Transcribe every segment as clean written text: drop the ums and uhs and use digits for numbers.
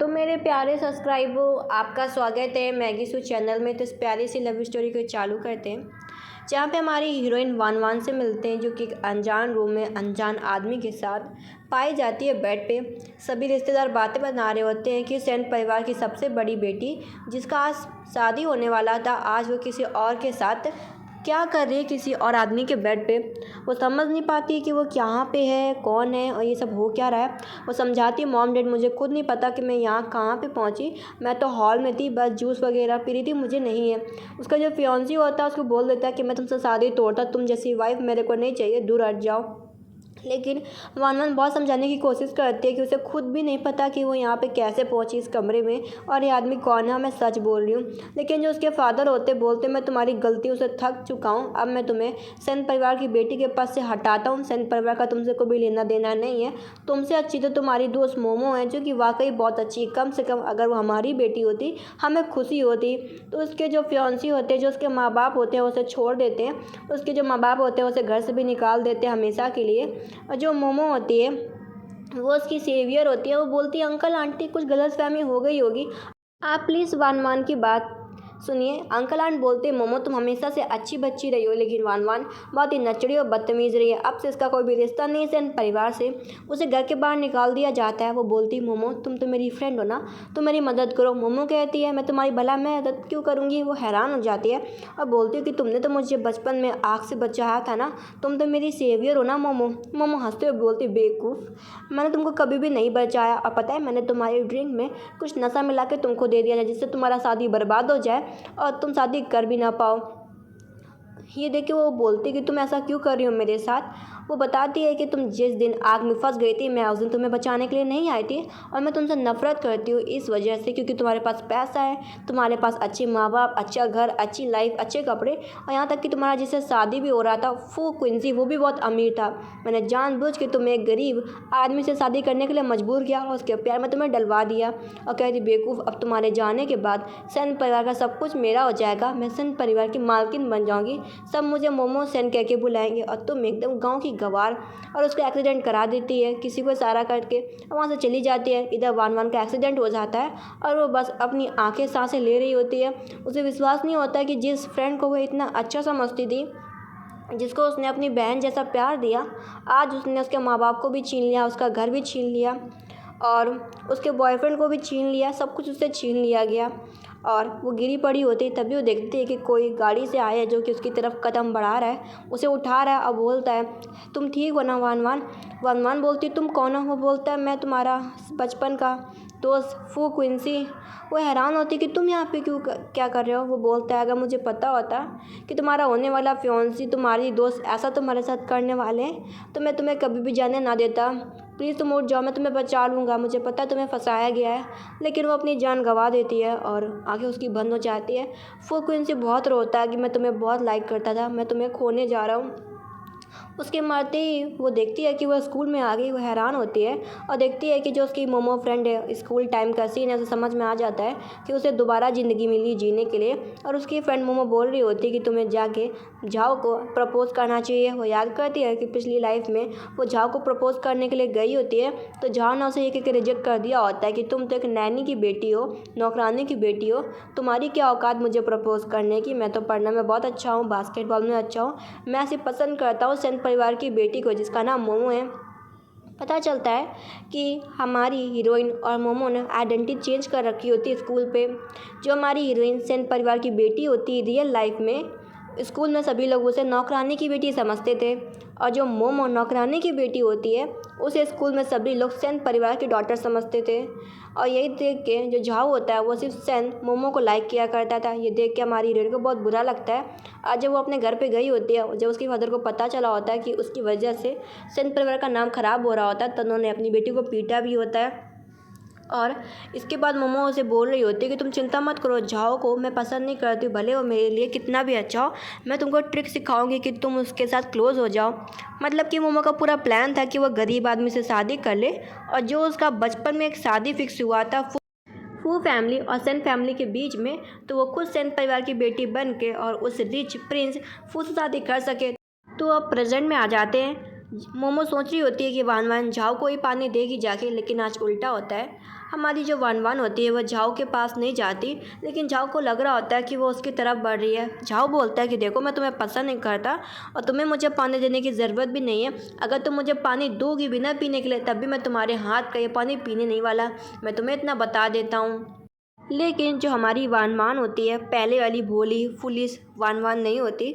तो मेरे प्यारे सब्सक्राइबर, आपका स्वागत है मैगी सू चैनल में। तो इस प्यारी सी लव स्टोरी को चालू करते हैं, जहाँ पे हमारी हीरोइन वान वान से मिलते हैं, जो कि एक अनजान रूम में अनजान आदमी के साथ पाई जाती है। बेड पे सभी रिश्तेदार बातें बना रहे होते हैं कि सेन परिवार की सबसे बड़ी बेटी, जिसका आज शादी होने वाला था, आज वो किसी और के साथ क्या कर रही है, किसी और आदमी के बेड पे। वो समझ नहीं पाती कि वो कहाँ पे है, कौन है और ये सब हो क्या रहा है। वो समझाती है, मॉम डैड मुझे खुद नहीं पता कि मैं यहाँ कहाँ पे पहुँची, मैं तो हॉल में थी, बस जूस वगैरह पी रही थी, मुझे नहीं है। उसका जो फियांसी होता है उसको बोल देता है कि मैं तुमसे शादी तोड़ता, तुम जैसी वाइफ मेरे को नहीं चाहिए, दूर हट जाओ। लेकिन वान वान बहुत समझाने की कोशिश करती है कि उसे खुद भी नहीं पता कि वो यहाँ पे कैसे पहुँची इस कमरे में, और ये आदमी कौन है, मैं सच बोल रही हूँ। लेकिन जो उसके फादर होते बोलते, मैं तुम्हारी गलतियों से थक चुका हूँ, अब मैं तुम्हें सेन परिवार की बेटी के पास से हटाता हूँ। सेन परिवार का तुमसे कोई लेना देना नहीं है। तुमसे अच्छी तो तुम्हारी दोस्त मोमो है, जो कि वाकई बहुत अच्छी, कम से कम अगर वो हमारी बेटी होती हमें खुशी होती। तो उसके जो फियांसी होते हैं, जो उसके माँ बाप होते हैं, उसे छोड़ देते हैं। उसके जो माँ बाप होते हैं उसे घर से भी निकाल देते हैं हमेशा के लिए। और जो मोमो होती है वो उसकी सेवियर होती है। वो बोलती है, अंकल आंटी कुछ गलतफहमी हो गई होगी, आप प्लीज़ वान वान की बात सुनिए। अंकल आंट बोलते, मोमो तुम हमेशा से अच्छी बच्ची रही हो, लेकिन वान वान बहुत ही नचड़ी और बदतमीज़ रही है। अब से इसका कोई भी रिश्ता नहीं है सेन परिवार से। उसे घर के बाहर निकाल दिया जाता है। वो बोलती, मोमो तुम तो मेरी फ्रेंड हो ना, तुम मेरी मदद करो। मोमो कहती है, मैं तुम्हारी भला मैं मदद क्यों करूँगी। वो हैरान हो जाती है और बोलती है कि तुमने तो मुझे बचपन में आग से बचाया था ना, तुम तो मेरी सेवियर हो ना मोमो। मोमो हंसते हुए बोलती, बेवकूफ़, मैंने तुमको कभी भी नहीं बचाया, और पता है मैंने तुम्हारी ड्रिंक में कुछ नशा मिला के तुमको दे दिया था, जिससे तुम्हारा शादी बर्बाद हो जाए और तुम शादी कर भी ना पाओ। ये देख के वो बोलती कि तुम ऐसा क्यों कर रही हो मेरे साथ। वो बताती है कि तुम जिस दिन आग में फंस गई थी, मैं उस दिन तुम्हें बचाने के लिए नहीं आई थी, और मैं तुमसे नफरत करती हूँ इस वजह से क्योंकि तुम्हारे पास पैसा है, तुम्हारे पास अच्छे माँ बाप, अच्छा घर, अच्छी लाइफ, अच्छे कपड़े, और यहाँ तक कि तुम्हारा जिससे शादी भी हो रहा था फू क्विंसी, वो भी बहुत अमीर था। मैंने जानबूझ के तुम्हें एक गरीब आदमी से शादी करने के लिए मजबूर किया और उसके प्यार में तुम्हें डलवा दिया। और कहती, बेवकूफ़, अब तुम्हारे जाने के बाद सेन परिवार का सब कुछ मेरा हो जाएगा, मैं सेन परिवार की मालकिन बन जाऊँगी, सब मुझे मोमो सेन कह के बुलाएंगे, और तुम एकदम गाँव की गवार। और उसको एक्सीडेंट करा देती है किसी को इशारा करके, और वहाँ से चली जाती है। इधर वान वान का एक्सीडेंट हो जाता है और वो बस अपनी आंखें सांसें ले रही होती है। उसे विश्वास नहीं होता कि जिस फ्रेंड को वो इतना अच्छा समझती थी, जिसको उसने अपनी बहन जैसा प्यार दिया, आज उसने उसके माँ बाप को भी छीन लिया, उसका घर भी छीन लिया, और उसके बॉयफ्रेंड को भी छीन लिया, सब कुछ उससे छीन लिया गया। और वो गिरी पड़ी होती, तभी वो देखती है कि कोई गाड़ी से आया है, जो कि उसकी तरफ कदम बढ़ा रहा है, उसे उठा रहा है और बोलता है, तुम ठीक हो ना वान वान। वान वान बोलती, तुम कौन हो। वो बोलता है, मैं तुम्हारा बचपन का दोस्त फू क्विंसी। वो हैरान होती कि तुम यहाँ पे क्यों क्या कर रहे हो। वो बोलता है, अगर मुझे पता होता कि तुम्हारा होने वाला फियांसी, तुम्हारी दोस्त ऐसा तुम्हारे साथ करने वाले हैं, तो मैं तुम्हें कभी भी जाने ना देता। प्लीज़ तुम उठ जाओ, मैं तुम्हें बचा लूँगा, मुझे पता है तुम्हें फंसाया गया है। लेकिन वो अपनी जान गंवा देती है और आंखें उसकी बंद हो जाती है। फू क्विंसी बहुत रोता है कि मैं तुम्हें बहुत लाइक करता था, मैं तुम्हें खोने जा रहा हूँ। उसके मरते ही वो देखती है कि वह स्कूल में आ गई। वो हैरान होती है और देखती है कि जो उसकी मोमो फ्रेंड है, स्कूल टाइम का सीन है, उसे समझ में आ जाता है कि उसे दोबारा ज़िंदगी मिली जीने के लिए। और उसकी फ्रेंड मोमो बोल रही होती है कि तुम्हें जाके झाओ को प्रपोज़ करना चाहिए। वो याद करती है कि पिछली लाइफ में वो झाओ को प्रपोज़ करने के लिए गई होती है, तो झाओ ने उसे एक रिजेक्ट कर दिया होता है कि तुम तो एक नैनी की बेटी हो, नौकरानी की बेटी हो, तुम्हारी क्या औकात मुझे प्रपोज़ करने की। मैं तो पढ़ने में बहुत अच्छा हूँ, बास्केटबॉल में अच्छा हूँ, मैं सिर्फ पसंद करता हूँ सेन परिवार की बेटी को जिसका नाम मोमो है। पता चलता है कि हमारी हीरोइन और मोमो ने आइडेंटिटी चेंज कर रखी होती है स्कूल पे। जो हमारी हीरोइन सेन परिवार की बेटी होती है रियल लाइफ में, स्कूल में सभी लोग उसे नौकरानी की बेटी समझते थे, और जो मोमो नौकरानी की बेटी होती है, उसे स्कूल में सभी लोग सेन परिवार की डॉटर समझते थे। और यही देख के जो झाओ होता है वो सिर्फ सेन मोमो को लाइक किया करता था। ये देख के हमारी हीरोइन को बहुत बुरा लगता है। आज जब वो अपने घर पे गई होती है, जब उसकी फादर को पता चला होता है कि उसकी वजह से सेन परिवार का नाम ख़राब हो रहा होता है, तो उन्होंने अपनी बेटी को पीटा भी होता है। और इसके बाद मोमो उसे बोल रही होती है कि तुम चिंता मत करो, झाओ को मैं पसंद नहीं करती हूँ, भले वो मेरे लिए कितना भी अच्छा हो, मैं तुमको ट्रिक सिखाऊंगी कि तुम उसके साथ क्लोज़ हो जाओ। मतलब कि मोमो का पूरा प्लान था कि वह गरीब आदमी से शादी कर ले, और जो उसका बचपन में एक शादी फिक्स हुआ था फू फैमिली और सेन फैमिली के बीच में, तो वो खुद सेन परिवार की बेटी बन के और उस रिच प्रिंस फू से शादी कर सके। तो अब प्रेजेंट में आ जाते हैं। मोमो सोच रही होती है कि वान वान झाओ को ही पानी देगी जाके, लेकिन आज उल्टा होता है। हमारी जो वन वन होती है वो झाओ के पास नहीं जाती, लेकिन झाओ को लग रहा होता है कि वो उसकी तरफ बढ़ रही है। झाओ बोलता है कि देखो मैं तुम्हें पसंद नहीं करता और तुम्हें मुझे पानी देने की ज़रूरत भी नहीं है। अगर तुम मुझे पानी दोगी बिना पीने के लिए तब भी मैं तुम्हारे हाथ का ये पानी पीने नहीं वाला, मैं तुम्हें इतना बता देता हूँ। लेकिन जो हमारी वान वान होती है, पहले वाली भोली फुलिस वान वान नहीं होती,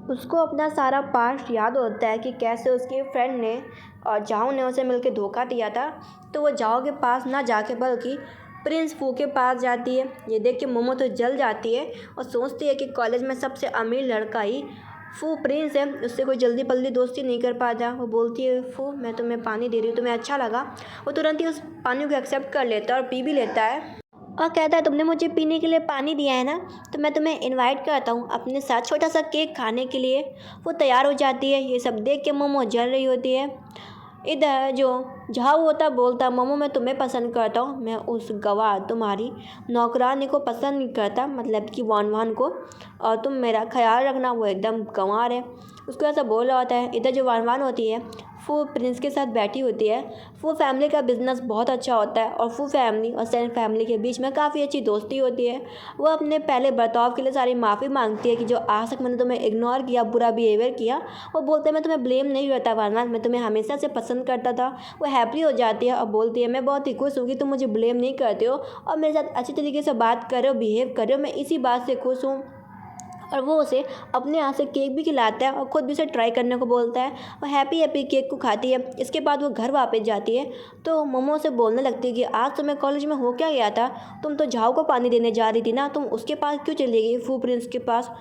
उसको अपना सारा पास्ट याद होता है कि कैसे उसके फ्रेंड ने और जाओ ने उसे मिलकर धोखा दिया था। तो वो जाओ के पास ना जाके बल्कि प्रिंस फू के पास जाती है। ये देख के मोमो तो जल जाती है और सोचती है कि कॉलेज में सबसे अमीर लड़का ही फू प्रिंस है, उससे कोई जल्दी पल्दी दोस्ती नहीं कर पाता। वो बोलती है फू मैं तुम्हें पानी दे रही हूँ, तुम्हें अच्छा लगा। वो तुरंत ही उस पानी को एक्सेप्ट कर लेता है और पी भी लेता है और कहता है तुमने मुझे पीने के लिए पानी दिया है ना, तो मैं तुम्हें इनवाइट करता हूँ अपने साथ छोटा सा केक खाने के लिए। वो तैयार हो जाती है। ये सब देख के मोमो जल रही होती है। इधर जो झाऊ होता बोलता मोमो मैं तुम्हें पसंद करता हूँ, मैं उस गवाह तुम्हारी नौकरानी को पसंद नहीं करता, मतलब कि वान वान को, और तुम मेरा ख्याल रखना, वो एकदम गंवार है। उसको ऐसा बोल रहा होता है। इधर जो वान वान होती है फू प्रिंस के साथ बैठी होती है। फू फैमिली का बिज़नेस बहुत अच्छा होता है और फू फैमिली और सेन फैमिली के बीच में काफ़ी अच्छी दोस्ती होती है। वो अपने पहले बर्ताव के लिए सारी माफ़ी मांगती है कि जो आज तक मैंने तुम्हें इग्नोर किया, बुरा बिहेवियर किया। वो बोलते हैं मैं तुम्हें ब्लेम नहीं करता वान वान, मैं तुम्हें हमेशा से पसंद करता था। वो हैप्पी हो जाती है और बोलती है मैं बहुत ही खुश हूँ कि तुम मुझे ब्लेम नहीं करते हो और मेरे साथ अच्छी तरीके से बात कर रहे हो, बिहेव कर रहे हो, मैं इसी बात से खुश हूँ। और वो उसे अपने हाथ से केक भी खिलाता है और ख़ुद भी उसे ट्राई करने को बोलता है। वो हैप्पी हैप्पी केक को खाती है। इसके बाद वो घर वापस जाती है तो मोमो से बोलने लगती है कि आज तुम्हें कॉलेज में हो क्या गया था, तुम तो झाओ को पानी देने जा रही थी ना, तुम उसके पास क्यों चली गई फू प्रिंस के पास।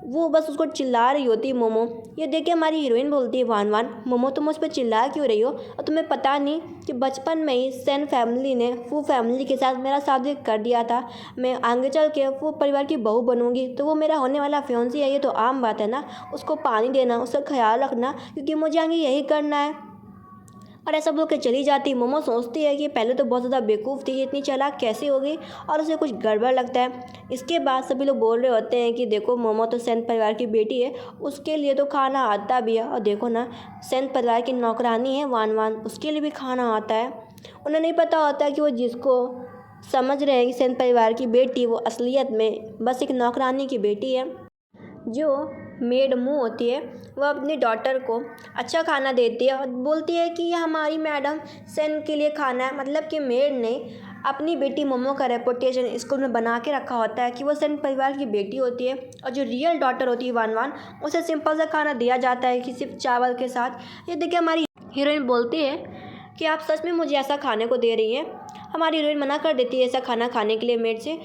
वो बस उसको चिल्ला रही होती है मोमो। ये देख के हमारी हीरोइन बोलती है वान वान मोमो तुम उस पर चिल्ला क्यों रही हो, और तुम्हें पता नहीं कि बचपन में ही सेन फैमिली ने फू फैमिली के साथ मेरा शादी कर दिया था, मैं आगे चल के फू परिवार की बहू बनूंगी, तो वो मेरा होने वाला फियांसी है, ये तो आम बात है ना। उसको पानी देना, उसका ख्याल रखना, क्योंकि मुझे आगे यही करना है। और ऐसा बोल के चली जाती। मोमो सोचती है कि पहले तो बहुत ज़्यादा बेवकूफ़ थी, इतनी चालाक कैसे होगी, और उसे कुछ गड़बड़ लगता है। इसके बाद सभी लोग बोल रहे होते हैं कि देखो मोमो तो सेन परिवार की बेटी है, उसके लिए तो खाना आता भी है, और देखो ना सेन परिवार की नौकरानी है वान वान, उसके लिए भी खाना आता है। उन्हें नहीं पता होता है कि वो जिसको समझ रहे हैं कि सेन परिवार की बेटी, वो असलियत में बस एक नौकरानी की बेटी है। जो मेड मुँह होती है वह अपनी डॉटर को अच्छा खाना देती है और बोलती है कि ये हमारी मैडम सेन के लिए खाना है, मतलब कि मेड ने अपनी बेटी मोमो का रेपुटेशन स्कूल में बना के रखा होता है कि वो सेन परिवार की बेटी होती है, और जो रियल डॉटर होती है वान वान, उसे सिंपल सा खाना दिया जाता है कि सिर्फ चावल के साथ। ये देखिए हमारी हीरोइन बोलती है कि आप सच में मुझे ऐसा खाने को दे रही हैं। हमारी हीरोइन मना कर देती है ऐसा खाना खाने के लिए मेड से,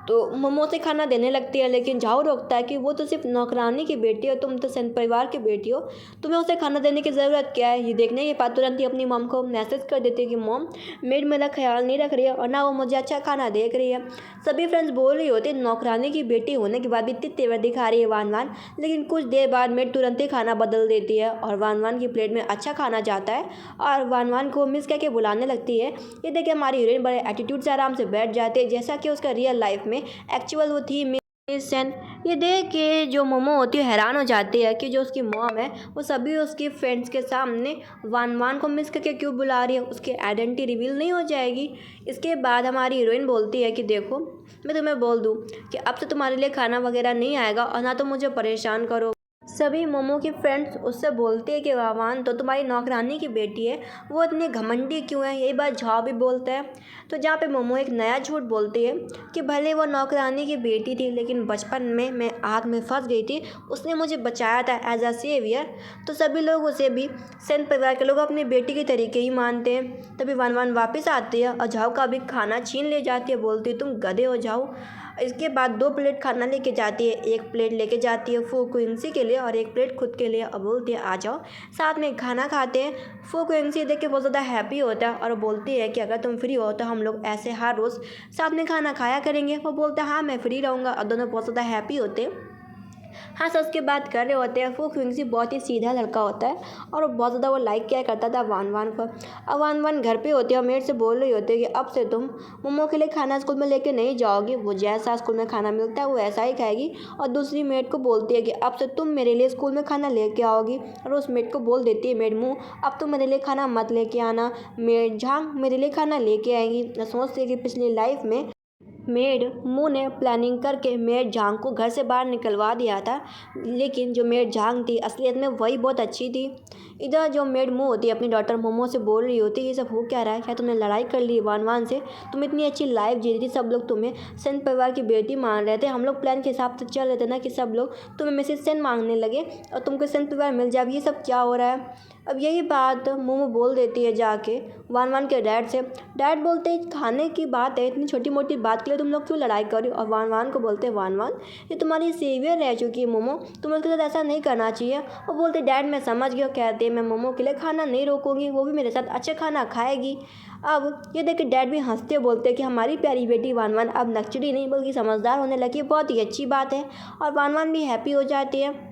तो मोमो से खाना देने लगती है, लेकिन झाओ रोकता है कि वो तो सिर्फ नौकरानी की बेटी है, तुम तो सेन परिवार की बेटी हो, तुम्हें उसे खाना देने की ज़रूरत क्या है। ये देखने के बाद तुरंत ही अपनी मॉम को मैसेज कर देती है कि मॉम मेड मेरा ख्याल नहीं रख रही है और ना वो मुझे अच्छा खाना देख रही है। सभी फ्रेंड्स बोल रही होती है नौकरानी की बेटी होने के बाद भी इतनी तेवर दिखा रही है वान वान, लेकिन कुछ देर बाद मेड तुरंत ही खाना बदल देती है और वान वान की प्लेट में अच्छा खाना जाता है और वान वान को मिस करके बुलाने लगती है। ये देखिए हमारी हीरोइन बड़े एटीट्यूड से आराम से बैठ जाती है, जैसा कि उसका रियल लाइफ में एक्चुअल वो थी मिस सेन। ये देख के जो मोमो होती है हैरान हो जाती है कि जो उसकी मॉम है वो सभी उसकी फ्रेंड्स के सामने वान वान को मिस करके क्यों बुला रही है, उसकी आइडेंटिटी रिवील नहीं हो जाएगी। इसके बाद हमारी हीरोइन बोलती है कि देखो मैं तुम्हें बोल दूँ कि अब से तुम्हारे लिए खाना वगैरह नहीं आएगा और ना तो मुझे परेशान करो। सभी मोमो की फ्रेंड्स उससे बोलते हैं कि वावान तो तुम्हारी नौकरानी की बेटी है, वो इतनी घमंडी क्यों है। यही बात झाओ भी बोलता है। तो जहाँ पे मोमो एक नया झूठ बोलती है कि भले वो नौकरानी की बेटी थी, लेकिन बचपन में मैं आग में फंस गई थी, उसने मुझे बचाया था एज अ सेवियर। तो सभी लोग उसे भी सेन परिवार के लोग अपनी बेटी के तरीके ही मानते हैं। तभी वान वान वापस आती है और झाओ का भी खाना छीन ले जाती है, बोलती है तुम गधे हो जाओ। इसके बाद 2 प्लेट खाना लेके जाती है, 1 प्लेट लेके जाती है फू क्विंसी के लिए और 1 प्लेट खुद के लिए, और बोलती है आ जाओ साथ में खाना खाते हैं। फू क्विंसी देख के बहुत ज़्यादा हैप्पी होता है और बोलती है कि अगर तुम फ्री हो तो हम लोग ऐसे हर रोज़ साथ में खाना खाया करेंगे। वो बोलता है हाँ मैं फ्री रहूँगा, और दोनों बहुत ज़्यादा हैप्पी होते हैं। हँस हँस के बात कर रहे होते हैं। वो क्विंसी बहुत ही सीधा लड़का होता है और बहुत ज़्यादा वो लाइक किया करता था वान वान को। अब वान वान घर पे होती है और मेड से बोल रही होती है कि अब से तुम मोमो के लिए खाना स्कूल में लेके नहीं जाओगी, वो जैसा स्कूल में खाना मिलता है वो ऐसा ही खाएगी। और दूसरी मेड को बोलती है कि अब से तुम मेरे लिए स्कूल में खाना लेके आओगी, और उस मेड को बोल देती है मेड मुँह, अब तुम मेरे लिए खाना मत लेके आना। मेड झांग मेरे लिए खाना लेके आएंगी। सोचती है कि पिछली लाइफ में मेड मू ने प्लानिंग करके मेड झांग को घर से बाहर निकलवा दिया था, लेकिन जो मेड झांग थी असलियत में वही बहुत अच्छी थी। इधर जो मेड मू होती है अपनी डॉटर मोमो से बोल रही होती है, ये सब हो क्या रहा है, क्या तुमने लड़ाई कर ली वान वान से? तुम इतनी अच्छी लाइफ जी रही थी, सब लोग तुम्हें सेन परिवार की बेटी मान रहे थे, हम लोग प्लान के हिसाब से चल रहे थे ना कि सब लोग तुम्हें मिसेस सेन मांगने लगे और तुमको सेन परिवार मिल जाए। अब ये सब क्या हो रहा है? अब यही बात मोमो बोल देती है जाके वान वान के डैड से। डैड बोलते हैं खाने की बात है, इतनी छोटी मोटी बात के लिए तुम लोग क्यों लड़ाई कर रही हो? और वान वान को बोलते हैं वान वान ये तुम्हारी सेवियर रह चुकी है मोमो, तुम्हें उसके साथ ऐसा नहीं करना चाहिए। और बोलते डैड मैं समझ गया, कहते हैं मैं मोमो के लिए खाना नहीं रोकूंगी, वो भी मेरे साथ अच्छा खाना खाएगी। अब ये देख के डैड भी हंसते बोलते हैं कि हमारी प्यारी बेटी वान वान अब नक्चड़ी नहीं बल्कि समझदार होने लगी, बहुत ही अच्छी बात है। और वान वान भी हैप्पी हो जाती है।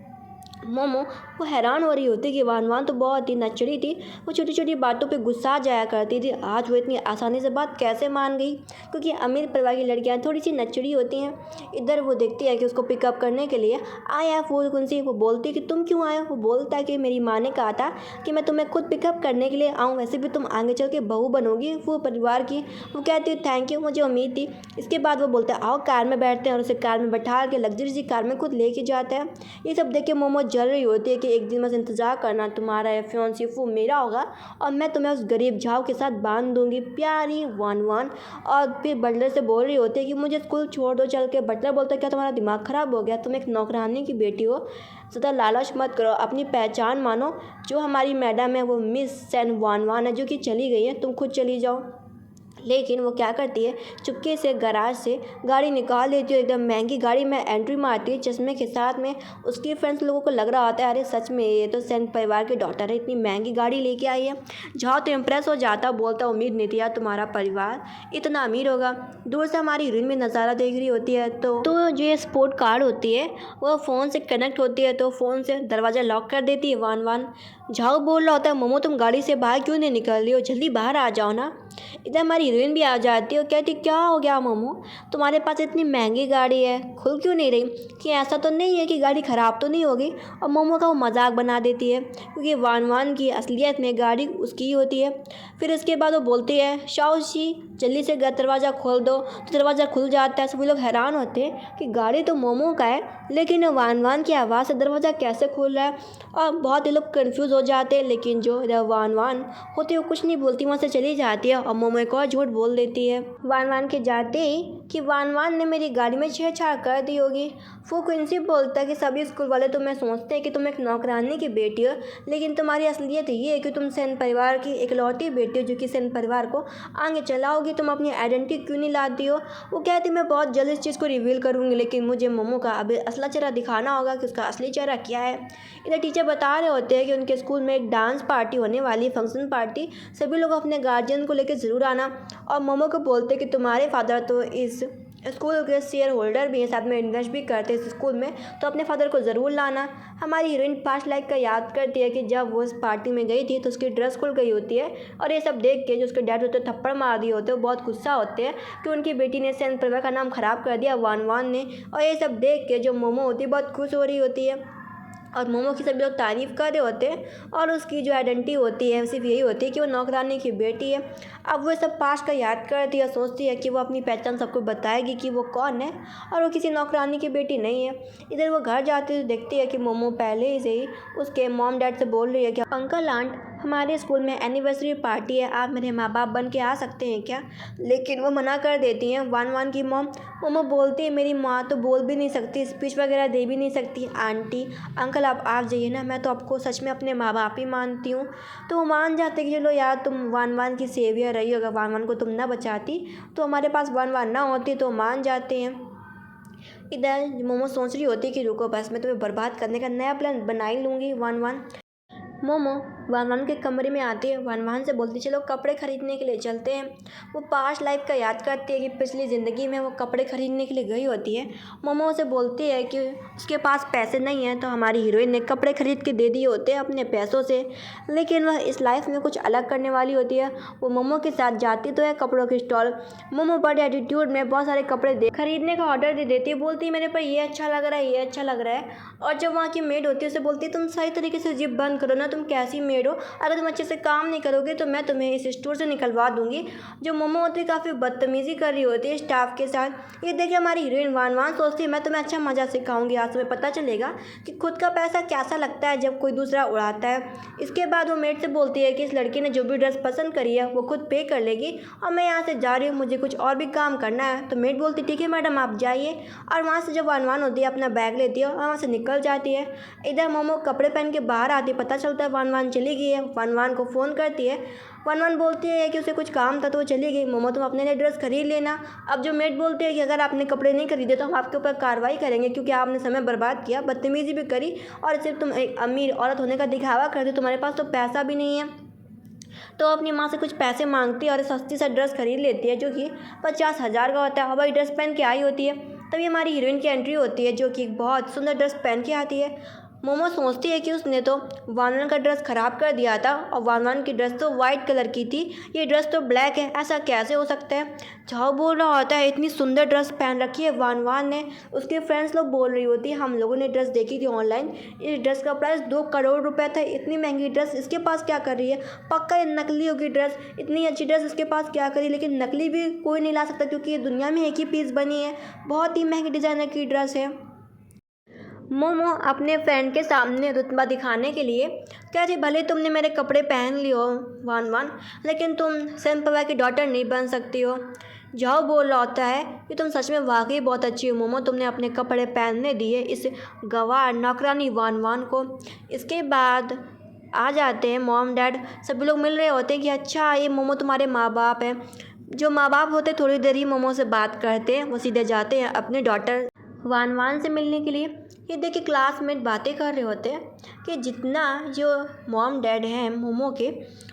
मोमो वो हैरान हो रही होती कि वान वान तो बहुत ही नचड़ी थी, वो छोटी छोटी बातों पे गुस्सा जाया करती थी, आज वो इतनी आसानी से बात कैसे मान गई? क्योंकि अमीर परिवार की लड़कियां थोड़ी सी नचड़ी होती हैं। इधर वो देखती है कि उसको पिकअप करने के लिए आया फूल कुंसी। वो बोलती है कि तुम क्यों आए हो? वो बोलता है कि मेरी माँ ने कहा था कि मैं तुम्हें खुद पिकअप करने के लिए आऊँ, वैसे भी तुम आगे चल के बहू बनोगी वो परिवार की। वो कहती है थैंक यू, मुझे उम्मीद थी। इसके बाद वो बोलता है आओ कार में बैठते हैं, और उसे कार में बैठा के लग्जरी सी कार में खुद लेके जाता है। ये सब देख के मोमो जल रही होती है कि एक दिन बस इंतज़ार करना, तुम्हारा या फियांसी वो मेरा होगा और मैं तुम्हें उस गरीब झाव के साथ बांध दूंगी, प्यारी वान वान। और फिर बटलर से बोल रही होती है कि मुझे स्कूल छोड़ दो चल के। बटलर बोलता है क्या तुम्हारा दिमाग ख़राब हो गया? तुम एक नौकरानी की बेटी हो, ज़्यादा लालच मत करो, अपनी पहचान मानो। जो हमारी मैडम है वो मिस सेन वान वान है जो कि चली गई है, तुम खुद चली जाओ। लेकिन वो क्या करती है, चुपके से गराज से गाड़ी निकाल लेती है, एकदम महंगी गाड़ी में एंट्री मारती है चश्मे के साथ में। उसकी फ्रेंड्स लोगों को लग रहा होता है अरे सच में ये तो सेन परिवार की डॉटर है, इतनी महंगी गाड़ी लेके आई है। जाओ तो इम्प्रेस हो जाता, बोलता उम्मीद नहीं थी यार तुम्हारा परिवार इतना अमीर होगा। दूर से हमारी हीरोइन में नज़ारा देख रही होती है तो जो ये स्पोर्ट कार होती है वो फ़ोन से कनेक्ट होती है, तो फ़ोन से दरवाज़ा लॉक कर देती है वान वान। झाओ बोल रहा होता है मोमो तुम गाड़ी से बाहर क्यों नहीं निकल रही हो, जल्दी बाहर आ जाओ ना। इधर हमारी हीरोइन भी आ जाती है और कहती क्या हो गया मोमो, तुम्हारे पास इतनी महंगी गाड़ी है, खुल क्यों नहीं रही? कि ऐसा तो नहीं है कि गाड़ी ख़राब तो नहीं होगी? और मोमो का वो मजाक बना देती है क्योंकि वान वान की असलियत में गाड़ी उसकी ही होती है। फिर इसके बाद वो बोलती है शाओशी जल्दी से दरवाज़ा खोल दो, तो दरवाज़ा खुल जाता है। सभी लोग हैरान होते हैं कि गाड़ी तो मोमो का है लेकिन वान वान की आवाज़ से दरवाज़ा कैसे खुल रहा है। और बहुत ही लोग कन्फ्यूज़ हो जाते हैं, लेकिन जो वान वान होती है वो कुछ नहीं बोलती, वहाँ से चली जाती है। और मोमो एक और झूठ बोल देती है वान वान के जाते ही कि वान वान ने मेरी गाड़ी में छेड़छाड़ कर दी होगी। वो क्विंसी बोलता है कि सभी स्कूल वाले तुम्हें सोचते हैं कि तुम एक नौकरानी की बेटी हो, लेकिन तुम्हारी असलियत ये है कि तुम सेन परिवार की इकलौती बेटी हो जो कि सेन परिवार को आगे चलाओगी। तुम अपनी आइडेंटिटी क्यों नहीं लाती हो? वो कहती मैं बहुत जल्द इस चीज़ को रिवील करूँगी, लेकिन मुझे मोमो का अभी असला चेहरा दिखाना होगा कि उसका असली चेहरा क्या है। इधर टीचर बता रहे होते हैं कि उनके स्कूल में एक डांस पार्टी होने वाली, फंक्शन पार्टी, सभी लोग अपने गार्जियन को लेकर ज़रूर आना। और मोमो को बोलते कि तुम्हारे फादर तो इस स्कूल के शेयर होल्डर भी हैं, साथ में इन्वेस्ट भी करते हैं इस स्कूल में, तो अपने फादर को ज़रूर लाना। हमारी हीरोइन पास्ट लाइफ का याद करती है कि जब वो इस पार्टी में गई थी तो उसकी ड्रेस खुल गई होती है, और ये सब देख के जो उसके डैड होते हैं थप्पड़ मार दिए होते हैं, वो बहुत गुस्सा होते हैं कि उनकी बेटी ने सेन परिवार का नाम ख़राब कर दिया वान वान ने। और ये सब देख के जो मोमो होती है बहुत खुश हो रही होती है और मोमो की सभी लोग तारीफ़ कर रहे होते हैं। और उसकी जो आइडेंटिटी होती है सिर्फ यही होती है कि वो नौकरानी की बेटी है। अब वो सब पास्ट का याद करती है और सोचती है कि वो अपनी पहचान सबको बताएगी कि वो कौन है और वो किसी नौकरानी की बेटी नहीं है। इधर वो घर जाती है तो देखती है कि मोमो पहले से ही उसके मॉम डैड से बोल रही है कि अंकल आंट हमारे स्कूल में एनिवर्सरी पार्टी है, आप मेरे माँ बाप बन के आ सकते हैं क्या? लेकिन वो मना कर देती हैं वान वान की मॉम। मोमो बोलती है मेरी माँ तो बोल भी नहीं सकती, स्पीच वगैरह दे भी नहीं सकती, आंटी अंकल आप आ जाइए ना, मैं तो आपको सच में अपने माँ बाप ही मानती हूँ। तो वो मान जाते कि चलो यार तुम वान वान की सेवियर रही हो, अगर वान वान को तुम ना बचाती तो हमारे पास वान वान ना होती, तो मान जाते हैं। इधर मोमो सोच रही होती है कि रुको बस मैं तुम्हें बर्बाद करने का नया प्लान बना ही लूँगी वान वान। मोमो वानवान के कमरे में आती है। वानवान से बोलती है चलो कपड़े खरीदने के लिए चलते हैं। वो पास्ट लाइफ का याद करती है कि पिछली ज़िंदगी में वो कपड़े खरीदने के लिए गई होती है। मोमो उसे बोलती है कि उसके पास पैसे नहीं हैं, तो हमारी हीरोइन ने कपड़े खरीद के दे दिए होते हैं अपने पैसों से, लेकिन वह इस लाइफ में कुछ अलग करने वाली होती है। वो मोमो के साथ जाती तो है कपड़ों के स्टॉल। मोमो बड़े एटीट्यूड में बहुत सारे कपड़े खरीदने का ऑर्डर दे देती है। बोलती है मेरे पर ये अच्छा लग रहा है, ये अच्छा लग रहा है। और जब वहाँ की मेड होती है उसे बोलती है तुम सही तरीके से जिप बंद करो ना, तुम कैसी मेड हो, अगर तुम अच्छे से काम नहीं करोगे तो मैं तुम्हें इस स्टोर से निकलवा दूंगी। जो मोमो होती है काफ़ी बदतमीजी कर रही होती है स्टाफ के साथ। ये देखिए हमारी हीरोइन वान सोचती है मैं तुम्हें अच्छा मज़ा सिखाऊंगी, आज तुम्हें पता चलेगा कि खुद का पैसा कैसा लगता है जब कोई दूसरा उड़ाता है। इसके बाद वो मेड से बोलती है कि इस लड़की ने जो भी ड्रेस पसंद करी है वो खुद पे कर लेगी और मैं यहाँ से जा रही हूँ, मुझे कुछ और भी काम करना है। तो मेड बोलती ठीक है मैडम आप जाइए। और वहाँ से जब वान होती है अपना बैग लेती है और वहाँ से निकल जाती है। इधर मोमो कपड़े पहन के बाहर आती है, पता चलता है वान चली गई है। वान को फ़ोन करती है। वान बोलती है कि उसे कुछ काम था तो वो चली गई। मोमो तुम अपने लिए ड्रेस खरीद लेना। अब जो मेड बोलती है कि अगर आपने कपड़े नहीं खरीदे तो हम आपके ऊपर कार्रवाई करेंगे क्योंकि आपने समय बर्बाद किया, बदतमीजी भी करी और सिर्फ तुम एक अमीर औरत होने का दिखावा करते, तुम्हारे पास तो पैसा भी नहीं है। तो अपनी माँ से कुछ पैसे मांगती है और सस्ती सा ड्रेस खरीद लेती है जो कि 50,000 का होता है। हवाई ड्रेस पहन के आई होती है। तभी हमारी हीरोइन की एंट्री होती है जो कि बहुत सुंदर ड्रेस पहन के आती है। मोमो सोचती है कि उसने तो वान का ड्रेस ख़राब कर दिया था और वान की ड्रेस तो वाइट कलर की थी, ये ड्रेस तो ब्लैक है, ऐसा कैसे हो सकता है। झाओ बोल रहा होता है इतनी सुंदर ड्रेस पहन रखी है वान ने। उसके फ्रेंड्स लोग बोल रही होती है हम लोगों ने ड्रेस देखी थी ऑनलाइन, इस ड्रेस का प्राइस 2 करोड़ रुपए था, इतनी महंगी ड्रेस इसके पास क्या कर रही है, पक्का ये नकली होगी ड्रेस, इतनी अच्छी ड्रेस इसके पास क्या करी। लेकिन नकली भी कोई नहीं ला सकता क्योंकि ये दुनिया में एक ही पीस बनी है, बहुत ही महंगी डिज़ाइनर की ड्रेस है। मोमो अपने फ्रेंड के सामने रुतबा दिखाने के लिए कहती भले तुमने मेरे कपड़े पहन लिए हो वान, लेकिन तुम सेन पवा की डॉटर नहीं बन सकती हो। जाओ बोल रहा होता है कि तुम सच में वाकई बहुत अच्छी हो मोमो, तुमने अपने कपड़े पहनने दिए इस गवार नौकरानी वान को। इसके बाद आ जाते हैं मॉम डैड, सभी लोग मिल रहे होते हैं कि अच्छा ये मोमो तुम्हारे माँ बाप हैं। जो माँ बाप होते थोड़ी देर ही मोमो से बात करते हैं, वो सीधे जाते हैं अपने डॉटर वान से मिलने के लिए। ये देखिए क्लासमेट बातें कर रहे होते हैं कि जितना जो मॉम डैड हैं मोमो के,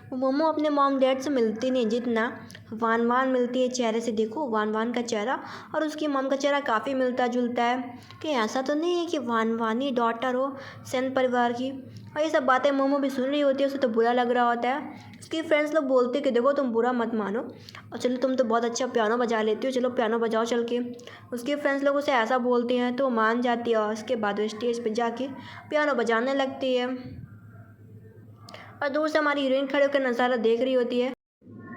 वो मोमो अपने मॉम डैड से मिलती नहीं जितना वान मिलती है। चेहरे से देखो वान का चेहरा और उसकी मॉम का चेहरा काफ़ी मिलता जुलता है, कि ऐसा तो नहीं है कि वान ही डॉटर हो सेन परिवार की। और ये सब बातें मोमो भी सुन रही होती है, उसे तो बुरा लग रहा होता है। उसकी फ्रेंड्स लोग बोलते कि देखो तुम बुरा मत मानो और चलो तुम तो बहुत अच्छा पियानो बजा लेती हो, चलो पियानो बजाओ चल के। उसके फ्रेंड्स लोग उसे ऐसा बोलते हैं तो वो मान जाती है और उसके बाद वो स्टेज पर जाके पियानो बजाने लगती है। और दूर से हमारी हीरोइन खड़े होकर नज़ारा देख रही होती है।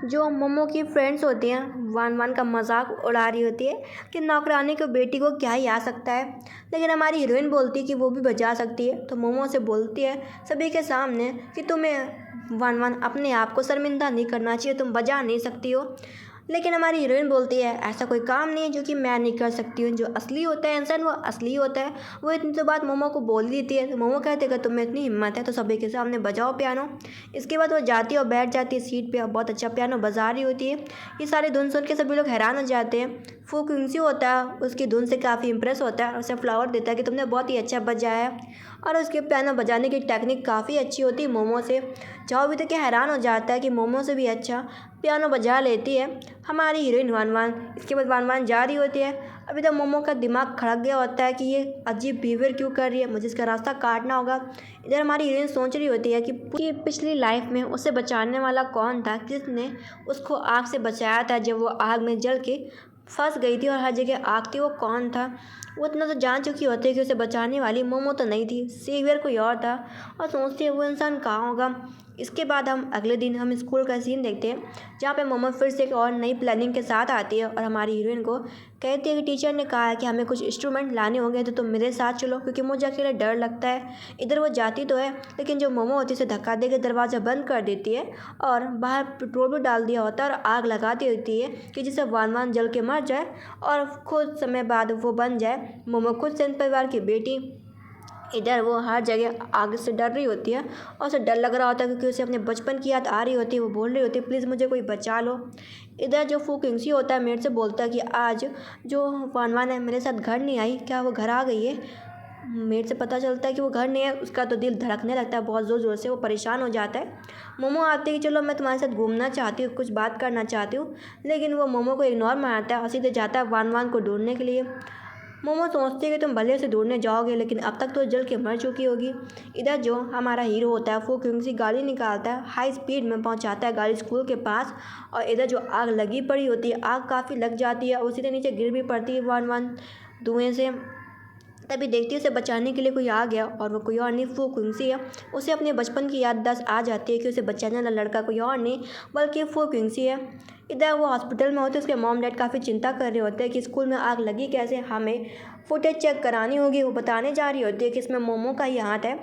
जो मोमो की फ्रेंड्स होती हैं वान का मजाक उड़ा रही होती है कि नौकरानी को बेटी को क्या ही आ सकता है, लेकिन हमारी हीरोइन बोलती है कि वो भी बजा सकती है। तो मोमो से बोलती है सभी के सामने कि तुम्हें वान अपने आप को शर्मिंदा नहीं करना चाहिए, तुम बजा नहीं सकती हो। लेकिन हमारी हीरोइन बोलती है ऐसा कोई काम नहीं है जो कि मैं नहीं कर सकती हूँ, जो असली होता है इंसान वो असली होता है। वो इतनी तो बात मोमो को बोल देती है। तो मोमो कहते हैं तुम्हें इतनी हिम्मत है तो सभी के सामने बजाओ पियानो। इसके बाद वो जाती है और बैठ जाती है सीट पे और बहुत अच्छा पियानो बजा रही होती है। ये सारी धुन सुन के सभी लोग हैरान हो जाते हैं। फू क्विंसी होता है उसकी धुन से काफ़ी इंप्रेस होता है और उसे फ्लावर देता है कि तुमने बहुत ही अच्छा बजाया है। और उसके पियानो बजाने की टेक्निक काफ़ी अच्छी होती है मोमो से। जाओ भी तो क्या हैरान हो जाता है कि मोमो से भी अच्छा पियानो बजा लेती है हमारी हीरोइन वान। इसके बाद वान जा रही होती है। अभी तक मोमो का दिमाग खड़क गया होता है कि ये अजीब बिहेवियर क्यों कर रही है, मुझे इसका रास्ता काटना होगा। इधर हमारी हीरोइन सोच रही होती है कि पिछली लाइफ में उसे बचाने वाला कौन था, किसने उसको आग से बचाया था जब वो आग में जल के फंस गई थी और हर जगह आग थी, वो कौन था। वो इतना तो जान चुकी होती है कि उसे बचाने वाली मोमो तो नहीं थी, सेवियर कोई और था। और सोचती है वो इंसान कहाँ होगा। इसके बाद हम अगले दिन हम स्कूल का सीन देखते हैं जहाँ पे मोमो फिर से एक और नई प्लानिंग के साथ आती है और हमारी हीरोइन को कहती है कि टीचर ने कहा है कि हमें कुछ इंस्ट्रूमेंट लाने होंगे तो तुम मेरे साथ चलो क्योंकि मुझे अकेले डर लगता है। इधर वो जाती तो है लेकिन जो मोमो होती है उसे धक्का दे के दरवाज़ा बंद कर देती है और बाहर पेट्रोल भी डाल दिया होता है और आग लगा दी होती है कि जिससे वान जल के मर जाए और कुछ समय बाद वो बन जाए मोमो खुद सेन परिवार की बेटी। इधर वो हर जगह आग से डर रही होती है और उसे डर लग रहा होता है क्योंकि उसे अपने बचपन की याद आ रही होती है। वो बोल रही होती है प्लीज़ मुझे कोई बचा लो। इधर जो फू किंगसी होता है मेरे से बोलता है कि आज जो वान है मेरे साथ घर नहीं आई, क्या वो घर आ गई है। मेड से पता चलता है कि वो घर नहीं है, उसका तो दिल धड़कने लगता है बहुत ज़ोर ज़ोर से, वो परेशान हो जाता है। मोमो आती है कि चलो मैं तुम्हारे साथ घूमना चाहती हूँ, कुछ बात करना चाहती हूँ, लेकिन वो मोमो को इग्नोर मारता है और सीधे जाता है वान वान को ढूंढने के लिए। मोमो सोचती है कि तुम भले से ढूंढने जाओगे, लेकिन अब तक तो जल के मर चुकी होगी। इधर जो हमारा हीरो होता है वो क्यों सी गाड़ी निकालता है, हाई स्पीड में पहुंचाता है गाड़ी स्कूल के पास, और इधर जो आग लगी पड़ी होती है, आग काफ़ी लग जाती है, उसी के नीचे गिर भी पड़ती है वान वान धुएं से। तभी देखती है उसे बचाने के लिए कोई आ गया, और वो कोई और नहीं फू क्विंसी है। उसे अपने बचपन की याददाश्त आ जाती है कि उसे बचाने वाला लड़का कोई और नहीं बल्कि फू क्विंसी है। इधर वो हॉस्पिटल में होते हैं, उसके मॉम डैड काफ़ी चिंता कर रहे होते हैं कि स्कूल में आग लगी कैसे, हमें फुटेज चेक करानी होगी। वो बताने जा रही होती है कि इसमें मोमो का ही हाथ है,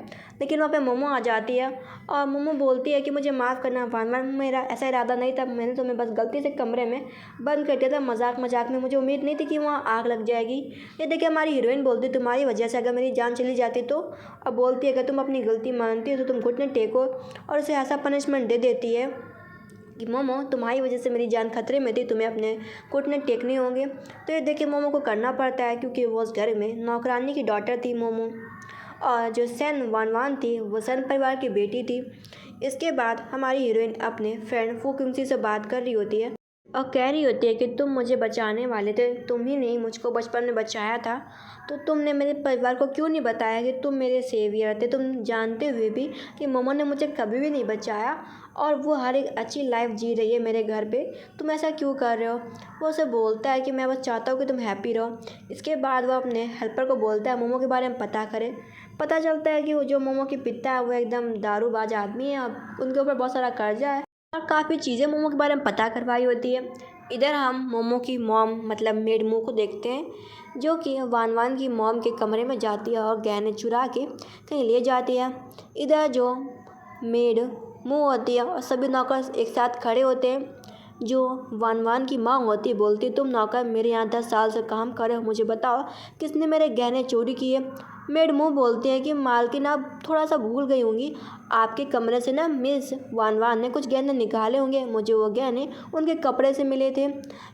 लेकिन वहाँ पे मोमो आ जाती है और मोमो बोलती है कि मुझे माफ़ करना वान वान, मेरा ऐसा इरादा नहीं था, मैंने तुम्हें बस गलती से कमरे में बंद कर दिया था मजाक मजाक में, मुझे उम्मीद नहीं थी कि वहाँ आग लग जाएगी। ये देखिए हमारी हीरोइन बोलती तुम्हारी वजह से अगर मेरी जान चली जाती तो। अब बोलती है अगर तुम अपनी गलती मानती हो तो तुम घुटने टेको, और उसे ऐसा पनिशमेंट दे देती है कि मोमो तुम्हारी वजह से मेरी जान खतरे में थी, तुम्हें अपने घुटने टेकने होंगे। तो ये देखिए मोमो को करना पड़ता है, क्योंकि वो उस घर में नौकरानी की डॉटर थी मोमो, और जो सेन वान वान थी वो सेन परिवार की बेटी थी। इसके बाद हमारी हीरोइन अपने फ्रेंड फू क्विंसी से बात कर रही होती है और कह रही होती है कि तुम मुझे बचाने वाले थे, तुम ही नहीं मुझको बचपन में बचाया था, तो तुमने मेरे परिवार को क्यों नहीं बताया कि तुम मेरे सेवियर थे, तुम जानते हुए भी कि मोमो ने मुझे कभी भी नहीं बचाया और वो हर एक अच्छी लाइफ जी रही है मेरे घर पे, तुम ऐसा क्यों कर रहे हो। वो उसे बोलता है कि मैं बस चाहता हूँ कि तुम हैप्पी रहो। इसके बाद वो अपने हेल्पर को बोलता है मोमो के बारे में पता करे। पता चलता है कि वो जो मोमो की पिता है वो एकदम दारूबाज आदमी है, और उनके ऊपर बहुत सारा कर्जा है, और काफ़ी चीज़ें मोमो के बारे में पता करवाई होती है। इधर हम मोमो की मॉम मतलब मेड मुँह को देखते हैं, जो कि वान वान की मॉम के कमरे में जाती है और गहने चुरा के कहीं ले जाती है। इधर जो मेड मुँह होती है और सभी नौकर एक साथ खड़े होते हैं। जो वान वान की माँ होती बोलती तुम नौकर मेरे यहाँ 10 साल से काम कर रहे हो, मुझे बताओ किसने मेरे गहने चोरी किए। मेड मुँह बोलती है कि मालकिन आप थोड़ा सा भूल गई होंगी, आपके कमरे से ना मिस वान वान ने कुछ गहने निकाले होंगे, मुझे वो गहने उनके कपड़े से मिले थे।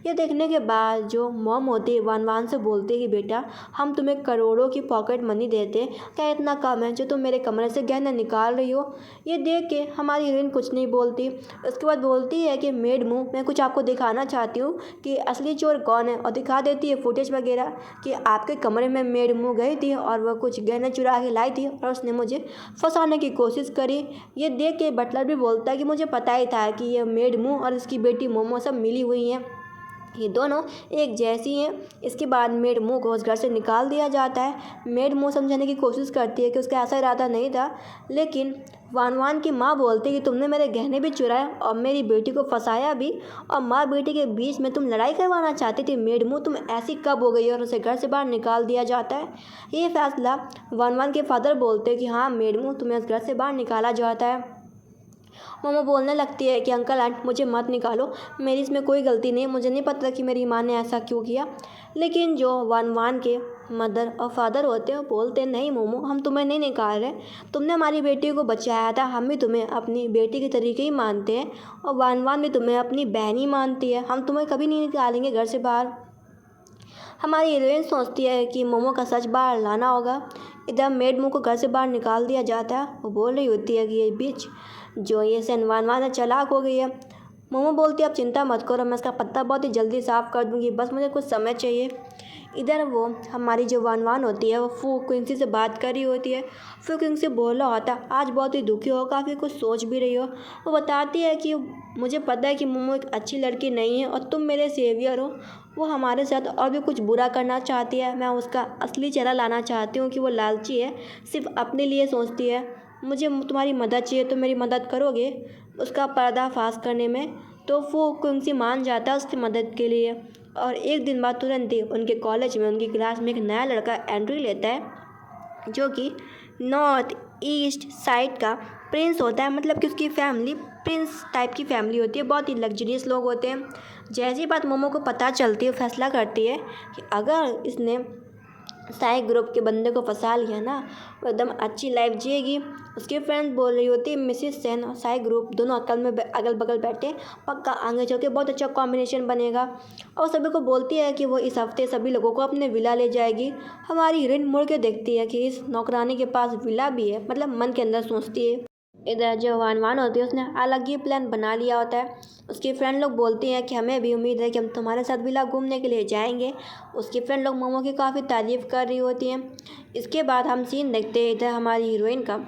ये देखने के बाद जो मॉम होती है वान वान से बोलती है कि बेटा हम तुम्हें करोड़ों की पॉकेट मनी देते हैं, क्या इतना कम है जो तुम मेरे कमरे से गहने निकाल रही हो। ये देख के हमारी हीरोइन कुछ नहीं बोलती। उसके बाद बोलती है कि मेड मुँह मैं कुछ आपको दिखाना चाहती हूँ कि असली चोर कौन है, और दिखा देती है फुटेज वगैरह कि आपके कमरे में मेड मुँह गई थी और वह कुछ गहने चुरा के लाई थी और उसने मुझे फंसाने की कोशिश करी। ये देख के बटलर भी बोलता है कि मुझे पता ही था कि ये मेड मुँह और इसकी बेटी मोमो सब मिली हुई हैं, ये दोनों एक जैसी हैं। इसके बाद मेड मुँह को उस घर से निकाल दिया जाता है। मेड मुँह समझाने की कोशिश करती है कि उसका ऐसा इरादा नहीं था, लेकिन वान वान की माँ बोलती है कि तुमने मेरे गहने भी चुराए और मेरी बेटी को फंसाया भी, और माँ बेटी के बीच में तुम लड़ाई करवाना चाहती थी। मेड मुँह तुम ऐसी कब हो गई, और उसे घर से बाहर निकाल दिया जाता है। ये फैसला वान वान के फादर बोलते हैं कि हाँ मेड मुँह तुम्हें उस घर से बाहर निकाला जाता है। मोमो बोलने लगती है कि अंकल आंट मुझे मत निकालो, मेरी इसमें कोई गलती नहीं, मुझे नहीं पता कि मेरी माँ ने ऐसा क्यों किया। लेकिन जो वान वान के मदर और फादर होते हैं वो बोलते हैं नहीं मोमो हम तुम्हें नहीं निकाल रहे, तुमने हमारी बेटी को बचाया था, हम भी तुम्हें अपनी बेटी के तरीके ही मानते हैं, और वान वान भी तुम्हें अपनी बहन ही मानती है, हम तुम्हें कभी नहीं निकालेंगे घर से बाहर। हमारी हीरोइन सोचती है कि मोमो का सच बाहर लाना होगा। इधर मेड मुँह को घर से बाहर निकाल दिया जाता है। वो बोल रही होती है कि ये बीच जो ये सेन वान वान है चालाक हो गई है। मोमो बोलती है आप चिंता मत करो, मैं इसका पत्ता बहुत ही जल्दी साफ़ कर दूँगी, बस मुझे कुछ समय चाहिए। इधर वो हमारी जो वान वान होती है वो फू क्विंसी से बात कर रही होती है। फू क्विंसी बोल रहा होता है आज बहुत ही दुखी हो, काफ़ी कुछ सोच भी रही हो। वो बताती है कि मुझे पता है कि मोमो एक अच्छी लड़की नहीं है और तुम मेरे सेवियर हो, वो हमारे साथ और भी कुछ बुरा करना चाहती है, मैं उसका असली चेहरा लाना चाहती हूँ कि वो लालची है, सिर्फ अपने लिए सोचती है। मुझे तुम्हारी मदद चाहिए तो मेरी मदद करोगे उसका पर्दाफाश करने में। तो वो क्विंसी मान जाता है उसकी मदद के लिए, और एक दिन बाद तुरंत ही उनके कॉलेज में उनकी क्लास में एक नया लड़का एंट्री लेता है, जो कि नॉर्थ ईस्ट साइड का प्रिंस होता है, मतलब कि उसकी फैमिली प्रिंस टाइप की फैमिली होती है, बहुत ही लग्जरियस लोग होते हैं। जैसी बात मोमो को पता चलती है फैसला करती है कि अगर इसने साई ग्रुप के बंदे को फंसा लिया ना, वो एकदम अच्छी लाइफ जिएगी। उसकी फ्रेंड बोल रही होती है मिसिस सेन और साई ग्रुप दोनों अगल बगल बैठे, पक्का आगे चल के बहुत अच्छा कॉम्बिनेशन बनेगा। और सभी को बोलती है कि वो इस हफ्ते सभी लोगों को अपने विला ले जाएगी। हमारी हीरोइन मुड़ के देखती है कि इस नौकरानी के पास विला भी है, मतलब मन के अंदर सोचती है। इधर जो वान होती है उसने अलग ही प्लान बना लिया होता है। उसकी फ्रेंड लोग बोलती हैं कि हमें भी उम्मीद है कि हम तुम्हारे साथ विला घूमने के लिए जाएंगे। उसकी फ्रेंड लोग मोमो की काफ़ी तारीफ़ कर रही होती हैं। इसके बाद हम सीन देखते हैं इधर हमारी हीरोइन का,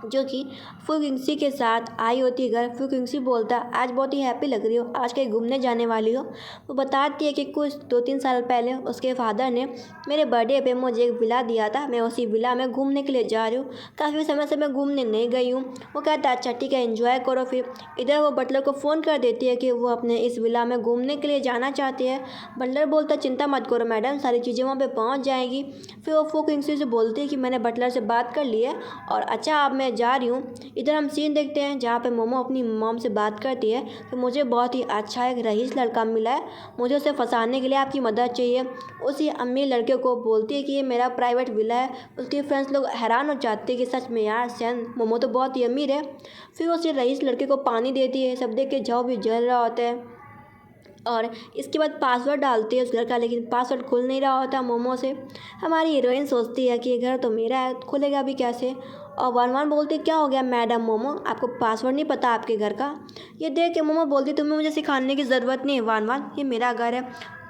जो कि फुकिंगसी के साथ आई होती है घर। फुकिंगसी बोलता है आज बहुत ही हैप्पी लग रही हो, आज कहीं घूमने जाने वाली हो। वो बताती है कि कुछ 2-3 साल पहले उसके फादर ने मेरे बर्थडे पे मुझे एक विला दिया था, मैं उसी विला में घूमने के लिए जा रही हूँ। काफ़ी समय से मैं घूमने नहीं गई हूँ। वो कहता है अच्छा ठीक है एंजॉय करो फिर। इधर वो बटलर को फ़ोन कर देती है कि वो अपने इस विला में घूमने के लिए जाना चाहती है। बटलर बोलता है चिंता मत करो मैडम, सारी चीज़ें वहाँ पर पहुँच जाएंगी। फिर वो फुकिंगसी से बोलती है कि मैंने बटलर से बात कर ली है और अच्छा अब मैं जा रही हूँ। इधर हम सीन देखते हैं जहाँ पे मोमो अपनी मॉम से बात करती है कि मुझे बहुत ही अच्छा एक रईस लड़का मिला है, मुझे उसे फंसाने के लिए आपकी मदद चाहिए। उसी अमीर लड़के को बोलती है कि ये मेरा प्राइवेट विला है। उसके फ्रेंड्स लोग हैरान हो जाते हैं कि सच में यार सैन मोमो तो बहुत ही अमीर है। फिर उसी रईस लड़के को पानी देती है, सब देख के जाओ भी जल रहा होता है। और इसके बाद पासवर्ड डालती है उस घर का, लेकिन पासवर्ड खुल नहीं रहा होता मोमो से। हमारी हीरोइन सोचती है कि ये घर तो मेरा है, खुलेगा भी कैसे। और वान बोलती क्या हो गया मैडम मोमो, आपको पासवर्ड नहीं पता आपके घर का। ये देख के मोमो बोलती तुम्हें मुझे सिखाने की ज़रूरत नहीं है वान, ये मेरा घर है।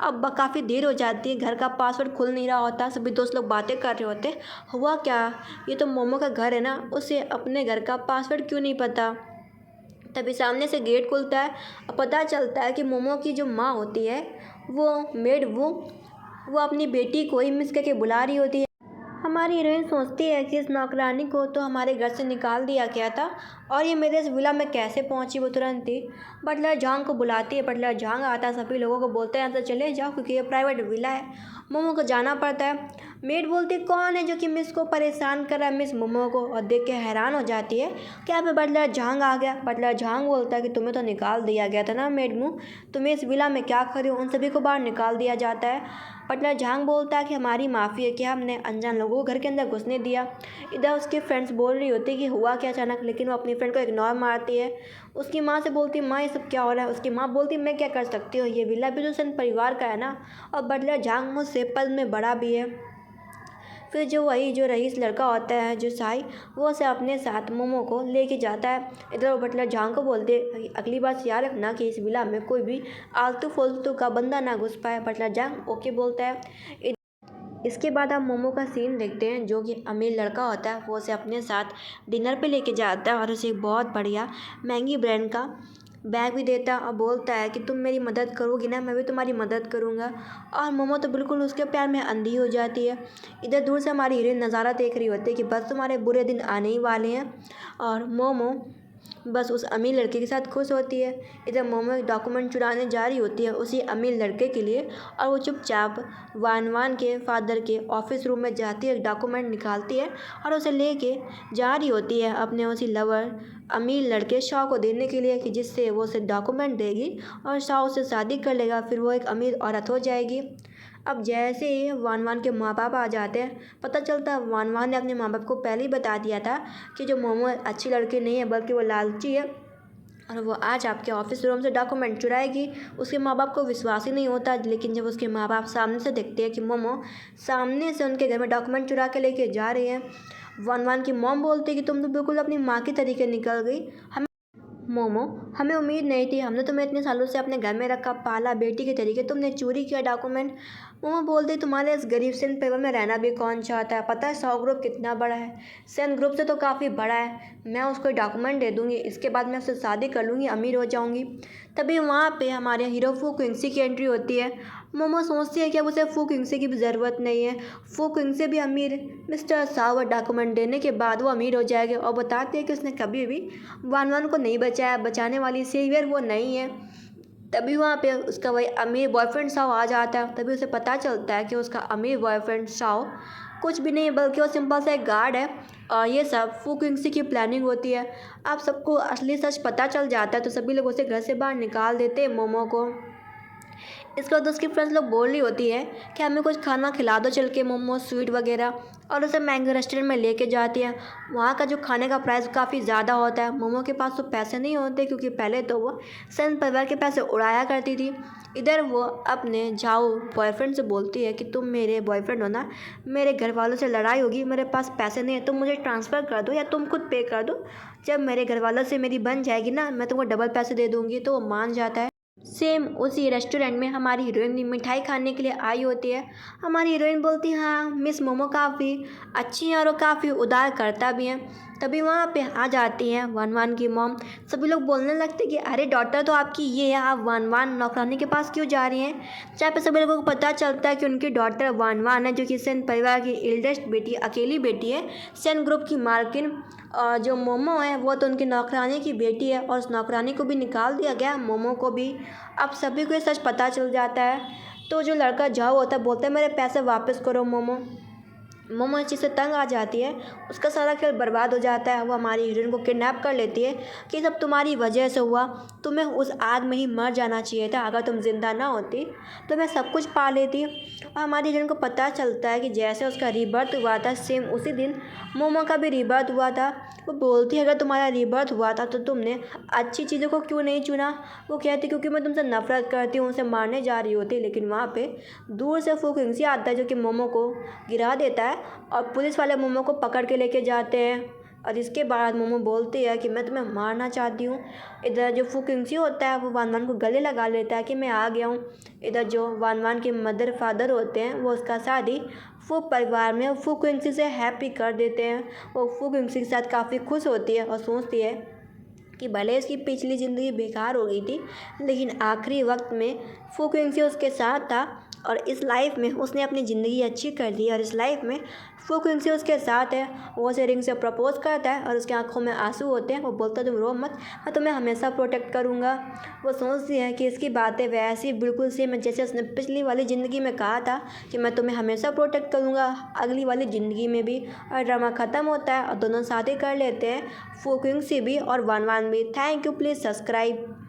अब काफ़ी देर हो जाती है, घर का पासवर्ड खुल नहीं रहा होता, सभी दोस्त लोग बातें कर रहे होते हुआ क्या, ये तो मोमो का घर है ना, उसे अपने घर का पासवर्ड क्यों नहीं पता। तभी सामने से गेट खुलता है और पता चलता है कि मोमो की जो माँ होती है वो मेड वो अपनी बेटी को ही मिस करके बुला रही होती है। हमारी हीरोइन सोचती है कि इस नौकरानी को तो हमारे घर से निकाल दिया गया था और ये मेरे इस विला में कैसे पहुंची। वो तुरंत ही बटलर झांग को बुलाती है। बटलर झांग आता है, सभी लोगों को बोलते हैं यहाँ से चले जाओ क्योंकि ये प्राइवेट विला है। मोमो को जाना पड़ता है। मेड बोलती कौन है जो कि मिस को परेशान कर रहा है मिस मोमो को, और देख के हैरान हो जाती है कि यहाँ पे बटलर झांग आ गया। बटलर झांग बोलता है कि तुम्हें तो निकाल दिया गया था ना मेड मुँह, तुम्हें इस विला में क्या कर रही हो। उन सभी को बाहर निकाल दिया जाता है। बटलर झांग बोलता है कि हमारी माफ़ी है कि हमने अनजान लोगों को घर के अंदर घुसने दिया। इधर उसकी फ्रेंड्स बोल रही होती है कि हुआ क्या अचानक, लेकिन वो अपनी फ्रेंड को इग्नोर मारती है। उसकी माँ से बोलती है माँ ये सब क्या हो रहा है। उसकी माँ बोलती मैं क्या कर सकती हूँ, ये विला भी तो सन परिवार का है ना, और बटलर झांग मुझसे पद में बड़ा भी है। फिर जो रईस लड़का होता है जो साई, वो उसे अपने साथ मोमो को लेके जाता है। इधर वो बटलर झांग को बोलते अगली बार याद रखना कि इस विला में कोई भी आलतू फालतू का बंदा ना घुस पाए। बटलर झांग ओके बोलता है। इसके बाद हम मोमो का सीन देखते हैं जो कि अमीर लड़का होता है, वो उसे अपने साथ डिनर पे लेके जाता है और उसे एक बहुत बढ़िया महंगी ब्रांड का बैग भी देता है और बोलता है कि तुम मेरी मदद करोगी ना, मैं भी तुम्हारी मदद करूँगा। और मोमो तो बिल्कुल उसके प्यार में अंधी हो जाती है। इधर दूर से हमारी हीरोइन नज़ारा देख रही होती है कि बस तुम्हारे बुरे दिन आने ही वाले हैं, और मोमो बस उस अमीर लड़के के साथ खुश होती है। इधर मोमो एक डॉक्यूमेंट चुराने जा रही होती है उसी अमीर लड़के के लिए, और वो चुपचाप वान के फादर के ऑफिस रूम में जाती है, डॉक्यूमेंट निकालती है और उसे लेके जा रही होती है अपने उसी लवर अमीर लड़के शाह को देने के लिए, कि जिससे वो उसे डॉक्यूमेंट देगी और शाह उससे शादी कर लेगा, फिर वो एक अमीर औरत हो जाएगी। अब जैसे ही वान के माँ बाप आ जाते हैं, पता चलता है वान ने अपने माँ बाप को पहले ही बता दिया था कि जो मोमो अच्छी लड़की नहीं है बल्कि वो लालची है, और वो आज आपके ऑफिस रूम से डॉक्यूमेंट चुराएगी। उसके माँ बाप को विश्वास ही नहीं होता, लेकिन जब उसके माँ बाप सामने से देखते हैं कि मोमो सामने से उनके घर में डॉक्यूमेंट चुरा के लेके जा रही है, वान की मॉम बोलती है कि तुम तो बिल्कुल अपनी माँ की तरीके निकल गई। मोमो हमें उम्मीद नहीं थी, हमने तुम्हें इतने सालों से अपने घर में रखा पाला बेटी के तरीके, तुमने चोरी किया डॉक्यूमेंट। मोमो बोलते तुम्हारे इस गरीब सेन पेपर में रहना भी कौन चाहता है, पता है 100 ग्रुप कितना बड़ा है, सेन ग्रुप से तो काफ़ी बड़ा है। मैं उसको डॉक्यूमेंट दे दूँगी, इसके बाद मैं उससे शादी कर लूँगी, अमीर हो जाऊँगी। तभी वहाँ पे हमारे हीरो फू क्विंसी की एंट्री होती है। मोमो सोचती है कि अब उसे फू क्विंसी की भी ज़रूरत नहीं है, फू क्विंसी भी अमीर मिस्टर सावर डॉक्यूमेंट देने के बाद वो अमीर हो जाएंगे, और बताते हैं कि उसने कभी भी वान को नहीं बचाया, बचाने वाली सेवियर वो नहीं है। तभी वहाँ पे उसका वही अमीर बॉयफ्रेंड साव आ जाता है। तभी उसे पता चलता है कि उसका अमीर बॉयफ्रेंड साव कुछ भी नहीं बल्कि वो सिंपल सा एक गार्ड है, और ये सब फू क्विंसी की प्लानिंग होती है। आप सबको असली सच पता चल जाता है तो सभी लोग उसे घर से बाहर निकाल देते हैं मोमो को। इसके बाद उसकी फ्रेंड्स लोग बोल रही होती है कि हमें कुछ खाना खिला दो चल के, मोमोज स्वीट वगैरह, और उसे महंगे रेस्टोरेंट में लेके जाती है। वहाँ का जो खाने का प्राइस काफ़ी ज़्यादा होता है। मोमो के पास तो पैसे नहीं होते क्योंकि पहले तो वो सेन परिवार के पैसे उड़ाया करती थी। इधर वो अपने जाओ बॉयफ्रेंड से बोलती है कि तुम मेरे बॉयफ्रेंड हो ना, मेरे घर वालों से लड़ाई होगी, मेरे पास पैसे नहीं है, तुम मुझे ट्रांसफ़र कर दो या तुम खुद पे कर दो, जब मेरे घर वालों से मेरी बन जाएगी ना, मैं तुमको डबल पैसे दे दूँगी। तो वो मान जाता है। सेम उसी रेस्टोरेंट में हमारी हीरोइन भी मिठाई खाने के लिए आई होती है। हमारी हीरोइन बोलती है हाँ मिस मोमो काफ़ी अच्छी हैं और वो काफ़ी उदार करता भी हैं। तभी वहाँ पे आ जाती हैं वन वन की मॉम। सभी लोग बोलने लगते कि अरे डॉटर तो आपकी ये है, आप वन वन नौकरानी के पास क्यों जा रही हैं। जहाँ पे सभी लोगों को पता चलता है कि उनकी डॉटर वन वन है, जो कि सेन परिवार की एल्डेस्ट बेटी, अकेली बेटी है। सेन ग्रुप की मालकिन और जो मोमो है वो तो उनकी नौकरानी की बेटी है, और उस नौकरानी को भी निकाल दिया गया, मोमो को भी। अब सभी को ये सच पता चल जाता है। तो जो लड़का जाओ होता है बोलता है मेरे पैसे वापस करो मोमो। मोमो इस चीज़ से तंग आ जाती है, उसका सारा खेल बर्बाद हो जाता है। वो हमारी हीरोइन को किडनैप कर लेती है कि सब तुम्हारी वजह से हुआ, तुम्हें उस आग में ही मर जाना चाहिए था, अगर तुम ज़िंदा ना होती तो मैं सब कुछ पा लेती। और हमारी हीरोइन को पता चलता है कि जैसे उसका रीबर्थ हुआ था सेम उसी दिन मोमो का भी रीबर्थ हुआ था। वो बोलती है अगर तुम्हारा रीबर्थ हुआ था तो तुमने अच्छी चीज़ों को क्यों नहीं चुना। वो कहती क्योंकि मैं तुमसे नफरत करती हूँ, उसे मारने जा रही होती। लेकिन वहाँ पे दूर से फुकिंगसी आता है जो कि मोमो को गिरा देता है, और पुलिस वाले मोमो को पकड़ के लेके जाते हैं। और इसके बाद मोमो बोलती है कि मैं तुम्हें मारना चाहती हूँ। इधर जो फुकिंगसी होता है वो वन वन को गले लगा लेता है कि मैं आ गया हूँ। इधर जो वन वन के मदर फादर होते हैं वो उसका शादी फू परिवार में फुकिंगसी से हैप्पी कर देते हैं। वो फुकिंगसी के साथ काफ़ी खुश होती है और सोचती है कि भले इसकी पिछली ज़िंदगी बेकार हो गई थी, लेकिन आखिरी वक्त में फुकिंगसी उसके साथ था, और इस लाइफ में उसने अपनी ज़िंदगी अच्छी कर ली। और इस लाइफ में फुकिंगसी उसके साथ है। वो उसे रिंग से प्रपोज करता है और उसकी आंखों में आंसू होते हैं। वो बोलता है तुम रो मत, मैं तुम्हें हमेशा प्रोटेक्ट करूँगा। वो सोचती है कि इसकी बातें वैसी बिल्कुल सेम है जैसे उसने पिछली वाली ज़िंदगी में कहा था कि मैं तुम्हें हमेशा प्रोटेक्ट करूँगा, अगली वाली ज़िंदगी में भी। और ड्रामा ख़त्म होता है और दोनों शादी कर लेते हैं, फुकिंगसी भी और वन वन भी। Thank you, please subscribe.